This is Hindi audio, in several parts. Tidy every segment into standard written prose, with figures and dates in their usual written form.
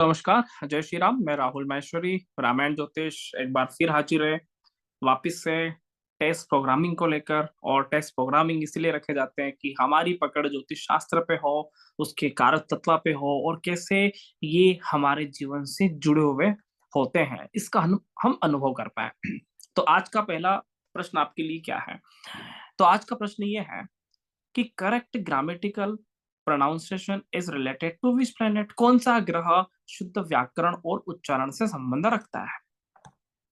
नमस्कार, जय श्री राम। मैं राहुल माहेश्वरी, रामायण ज्योतिष एक बार फिर हाजिर है वापिस से टेस्ट प्रोग्रामिंग को लेकर। और टेस्ट प्रोग्रामिंग इसलिए रखे जाते हैं कि हमारी पकड़ ज्योतिष शास्त्र पे हो, उसके कारक तत्व पे हो और कैसे ये हमारे जीवन से जुड़े हुए होते हैं, इसका हम अनुभव कर पाए। तो आज का पहला प्रश्न आपके लिए क्या है? तो आज का प्रश्न ये है कि correct grammatical pronunciation is related to which planet? कौन सा ग्रह शुद्ध व्याकरण और उच्चारण से संबंध रखता है?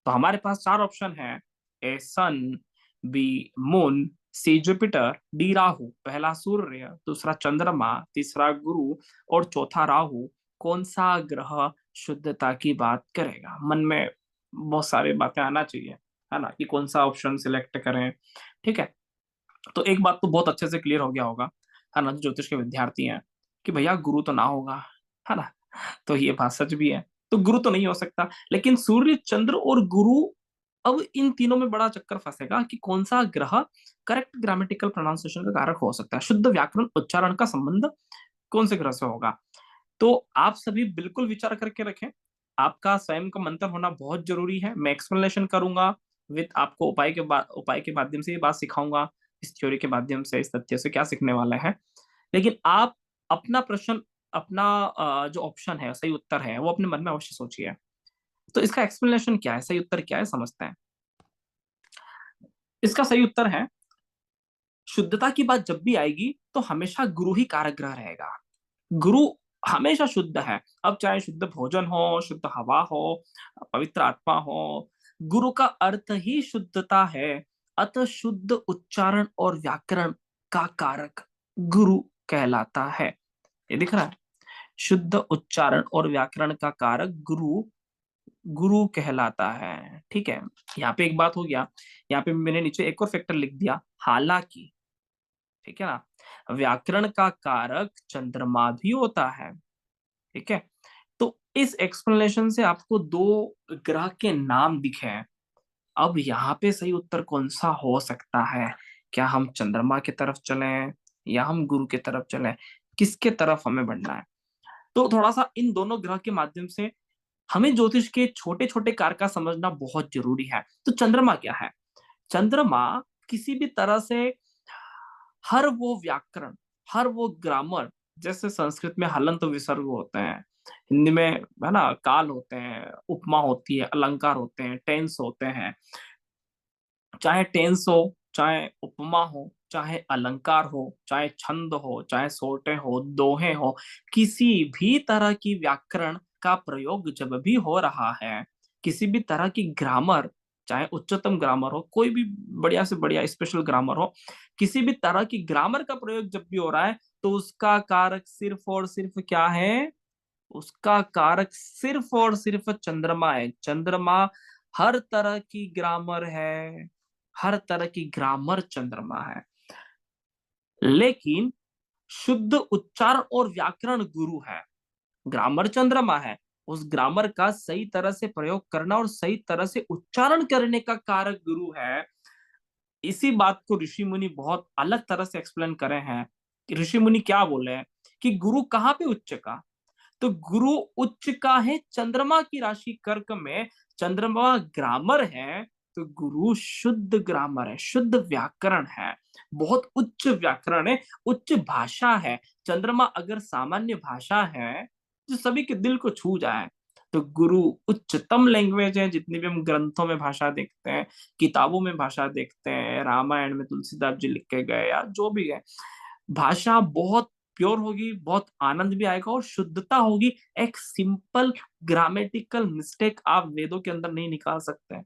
तो हमारे पास चार ऑप्शन है। ए सन, बी मून, सी जुपिटर, डी राहु। पहला सूर्य, दूसरा चंद्रमा, तीसरा गुरु और चौथा राहु। कौन सा ग्रह शुद्धता की बात करेगा? मन में बहुत सारी बातें आना चाहिए, है ना, कि कौन सा ऑप्शन सिलेक्ट करें। ठीक है, तो एक बात तो बहुत अच्छे से क्लियर हो गया होगा, है ना, जो ज्योतिष के विद्यार्थी हैं, कि भैया गुरु तो ना होगा, है ना। तो ये बात सच भी है, तो गुरु तो नहीं हो सकता, लेकिन सूर्य, चंद्र और गुरु। अब इन तीनों में बड़ा चक्कर फंसेगा कि कौन सा ग्रह करेक्ट ग्रामेटिकल प्रोनाउंसिएशन का कारक हो सकता है, शुद्ध व्याकरण उच्चारण का संबंध कौन से ग्रह से होगा। तो आप सभी बिल्कुल विचार करके रखें, आपका स्वयं का मंतव्य होना बहुत जरूरी है। मैं एक्सप्लेनेशन करूंगा विद आपको उपाय के माध्यम से ये बात सिखाऊंगा, इस थ्योरी के माध्यम से, इस तथ्य से क्या सीखने वाले हैं। लेकिन आप अपना प्रश्न, अपना जो ऑप्शन है, सही उत्तर है, वो अपने मन में अवश्य सोचिए। तो इसका एक्सप्लेनेशन क्या है, सही उत्तर क्या है, समझते हैं। इसका सही उत्तर है, शुद्धता की बात जब भी आएगी तो हमेशा गुरु ही कारक ग्रह रहेगा। गुरु हमेशा शुद्ध है। अब चाहे शुद्ध भोजन हो, शुद्ध हवा हो, पवित्र आत्मा हो, गुरु का अर्थ ही शुद्धता है। अतः शुद्ध उच्चारण और व्याकरण का कारक गुरु कहलाता है। ये दिख रहा है, शुद्ध उच्चारण और व्याकरण का कारक गुरु गुरु कहलाता है। ठीक है, यहाँ पे एक बात हो गया। यहाँ पे मैंने नीचे एक और फैक्टर लिख दिया, हालांकि। ठीक है ना, व्याकरण का कारक चंद्रमा भी होता है। ठीक है, तो इस एक्सप्लेनेशन से आपको दो ग्रह के नाम दिखे हैं। अब यहाँ पे सही उत्तर कौन सा हो सकता है? क्या हम चंद्रमा की तरफ चलें या हम गुरु की तरफ चलें? किसके तरफ हमें बढ़ना है? तो थोड़ा सा इन दोनों ग्रह के माध्यम से हमें ज्योतिष के छोटे छोटे कारक का समझना बहुत जरूरी है। तो चंद्रमा क्या है? चंद्रमा किसी भी तरह से हर वो व्याकरण, हर वो ग्रामर, जैसे संस्कृत में हलंत विसर्ग होते हैं, हिंदी में, है ना, काल होते हैं, उपमा होती है, अलंकार होते हैं, टेंस होते हैं। चाहे टेंस हो, चाहे उपमा हो, चाहे अलंकार हो, चाहे छंद हो, चाहे सोटे हो, दोहे हो, किसी भी तरह की व्याकरण का प्रयोग जब भी हो रहा है, किसी भी तरह की ग्रामर, चाहे उच्चतम ग्रामर हो, कोई भी बढ़िया से बढ़िया स्पेशल ग्रामर हो, किसी भी तरह की ग्रामर का प्रयोग जब भी हो रहा है, तो उसका कारक सिर्फ और सिर्फ क्या है? उसका कारक सिर्फ और सिर्फ चंद्रमा है। चंद्रमा हर तरह की ग्रामर है, हर तरह की ग्रामर चंद्रमा है। लेकिन शुद्ध उच्चारण और व्याकरण गुरु है। ग्रामर चंद्रमा है, उस ग्रामर का सही तरह से प्रयोग करना और सही तरह से उच्चारण करने का कारक गुरु है। इसी बात को ऋषि मुनि बहुत अलग तरह से एक्सप्लेन करे हैं कि ऋषि मुनि क्या बोले हैं कि गुरु कहाँ पे उच्च का? तो गुरु उच्च का है चंद्रमा की राशि कर्क में। चंद्रमा ग्रामर है, तो गुरु शुद्ध ग्रामर है, शुद्ध व्याकरण है, बहुत उच्च व्याकरण है, उच्च भाषा है। चंद्रमा अगर सामान्य भाषा है जो सभी के दिल को छू जाए, तो गुरु उच्चतम लैंग्वेज है। जितनी भी हम ग्रंथों में भाषा देखते हैं, किताबों में भाषा देखते हैं, रामायण में तुलसीदास जी लिख के गए या जो भी है, भाषा बहुत प्योर होगी, बहुत आनंद भी आएगा और शुद्धता होगी। एक सिंपल ग्रामेटिकल मिस्टेक आप वेदों के अंदर नहीं निकाल सकते हैं,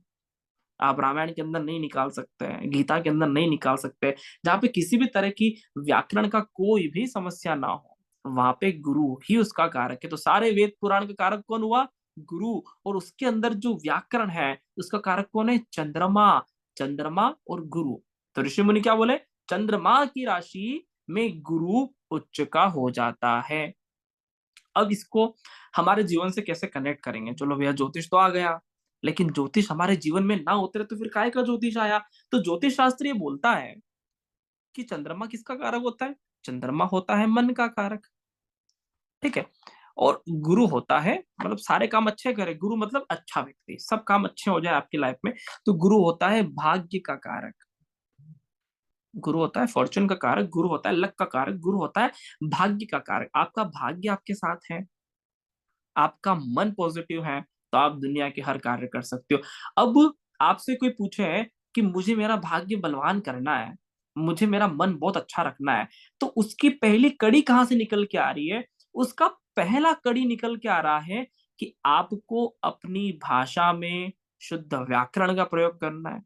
आप रामायण के अंदर नहीं निकाल सकते हैं, गीता के अंदर नहीं निकाल सकते। जहाँ पे किसी भी तरह की व्याकरण का कोई भी समस्या ना हो, वहां पे गुरु ही उसका कारक है। तो सारे वेद पुराण का कारक कौन हुआ? गुरु। और उसके अंदर जो व्याकरण है, उसका कारक कौन है? चंद्रमा। चंद्रमा और गुरु। तो ऋषि मुनि क्या बोले? चंद्रमा की राशि में गुरु उच्च का हो जाता है। अब इसको हमारे जीवन से कैसे कनेक्ट करेंगे? चलो भैया, ज्योतिष तो आ गया, लेकिन ज्योतिष हमारे जीवन में ना उतरे तो फिर काय का ज्योतिष आया? तो ज्योतिष शास्त्र ये बोलता है कि चंद्रमा किसका कारक होता है? चंद्रमा होता है मन का कारक। ठीक है, और गुरु होता है मतलब सारे काम अच्छे करे, गुरु मतलब अच्छा व्यक्ति, सब काम अच्छे हो जाए आपकी लाइफ में। तो गुरु होता है भाग्य का कारक, गुरु होता है फॉर्चून का कारक, गुरु होता है लक का कारक, गुरु होता है भाग्य का कारक। आपका भाग्य आपके साथ है, आपका मन पॉजिटिव है, तो आप दुनिया के हर कार्य कर सकते हो। अब आपसे कोई पूछे कि मुझे मेरा भाग्य बलवान करना है, मुझे मेरा मन बहुत अच्छा रखना है, तो उसकी पहली कड़ी कहाँ से निकल के आ रही है? उसका पहला कड़ी निकल के आ रहा है कि आपको अपनी भाषा में शुद्ध व्याकरण का प्रयोग करना है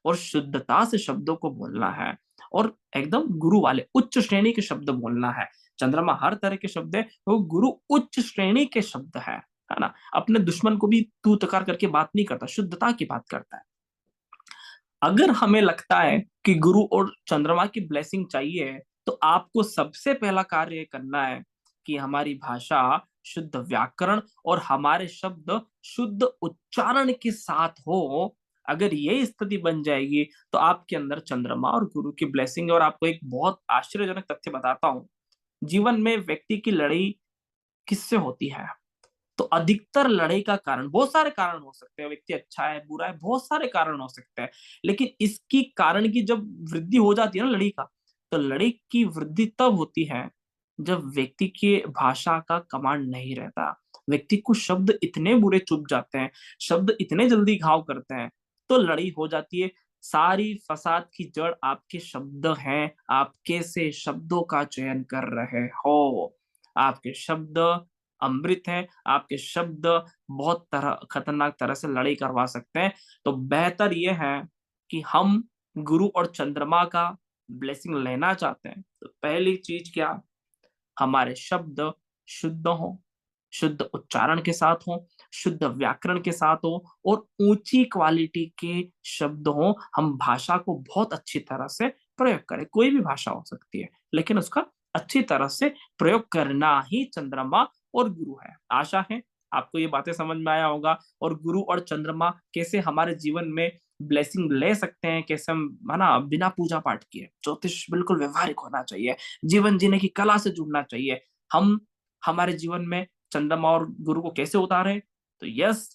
और शुद्धता से शब्दों को बोलना है और एकदम गुरु वाले उच्च श्रेणी के शब्द बोलना है। चंद्रमा हर तरह के शब्द है, वो गुरु उच्च श्रेणी के शब्द है ना। अपने दुश्मन को भी तू तकार करके बात नहीं करता, शुद्धता की बात करता है। अगर हमें लगता है कि गुरु और चंद्रमा की ब्लेसिंग चाहिए, तो आपको सबसे पहला कार्य ये करना है कि हमारी भाषा शुद्ध व्याकरण और हमारे शब्द शुद्ध उच्चारण के साथ हो। अगर ये स्थिति बन जाएगी तो आपके अंदर चंद्रमा और गुरु की ब्लेसिंग है। और आपको एक बहुत आश्चर्यजनक तथ्य बताता हूँ, जीवन में व्यक्ति की लड़ाई किससे होती है? तो अधिकतर लड़ाई का कारण, बहुत सारे कारण हो सकते हैं, व्यक्ति अच्छा है बुरा है, बहुत सारे कारण हो सकते हैं, लेकिन इसकी कारण की जब वृद्धि हो जाती है ना लड़ाई का, तो लड़ाई की वृद्धि तब होती है जब व्यक्ति की भाषा का कमांड नहीं रहता। व्यक्ति को शब्द इतने बुरे चुभ जाते हैं, शब्द इतने जल्दी घाव करते हैं, तो लड़ाई हो जाती है। सारी फसाद की जड़ आपके शब्द हैं, आपके से शब्दों का चयन कर रहे हो। आपके शब्द अमृत है, आपके शब्द बहुत तरह खतरनाक तरह से लड़ाई करवा सकते हैं। तो बेहतर यह है कि हम गुरु और चंद्रमा का ब्लेसिंग लेना चाहते हैं, तो पहली चीज क्या, हमारे शब्द शुद्ध हो, शुद्ध उच्चारण के साथ हो, शुद्ध व्याकरण के साथ हो और ऊंची क्वालिटी के शब्द हो। हम भाषा को बहुत अच्छी तरह से प्रयोग करें, कोई भी भाषा हो सकती है, लेकिन उसका अच्छी तरह से प्रयोग करना ही चंद्रमा और गुरु है। आशा है आपको ये बातें समझ में आया होगा, और गुरु और चंद्रमा कैसे हमारे जीवन में ब्लेसिंग ले सकते हैं, कैसे हम है ना बिना पूजा पाठ किए। ज्योतिष बिल्कुल व्यवहारिक होना चाहिए, जीवन जीने की कला से जुड़ना चाहिए। हम हमारे जीवन में चंद्रमा और गुरु को कैसे उतारे? तो यस,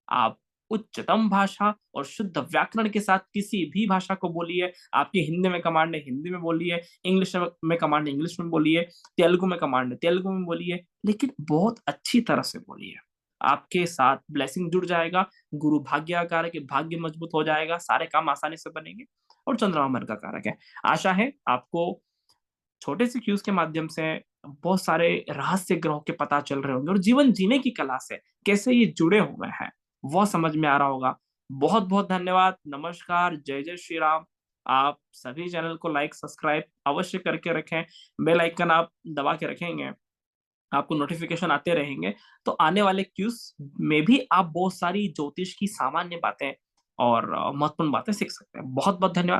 आप उच्चतम भाषा और शुद्ध व्याकरण के साथ किसी भी भाषा को बोलिए। आपकी हिंदी में कमांड है हिंदी में बोलिए, इंग्लिश में कमांड है इंग्लिश में बोलिए, तेलुगु में कमांड है तेलुगु में बोलिए, लेकिन बहुत अच्छी तरह से बोलिए। आपके साथ ब्लेसिंग जुड़ जाएगा, गुरु भाग्य का कारक है, भाग्य मजबूत हो जाएगा, सारे काम आसानी से बनेंगे। और चंद्रमा मन का कारक है। आशा है आपको छोटे से क्यूज के माध्यम से बहुत सारे रहस्य ग्रहों के पता चल रहे होंगे और जीवन जीने की कला से कैसे ये जुड़े हुए हैं वो समझ में आ रहा होगा। बहुत बहुत धन्यवाद, नमस्कार, जय जय श्री राम। आप सभी चैनल को लाइक सब्सक्राइब अवश्य करके रखें, बेल आइकन आप दबा के रखेंगे, आपको नोटिफिकेशन आते रहेंगे, तो आने वाले क्यूज में भी आप बहुत सारी ज्योतिष की सामान्य बातें और महत्वपूर्ण बातें सीख सकते हैं। बहुत बहुत धन्यवाद।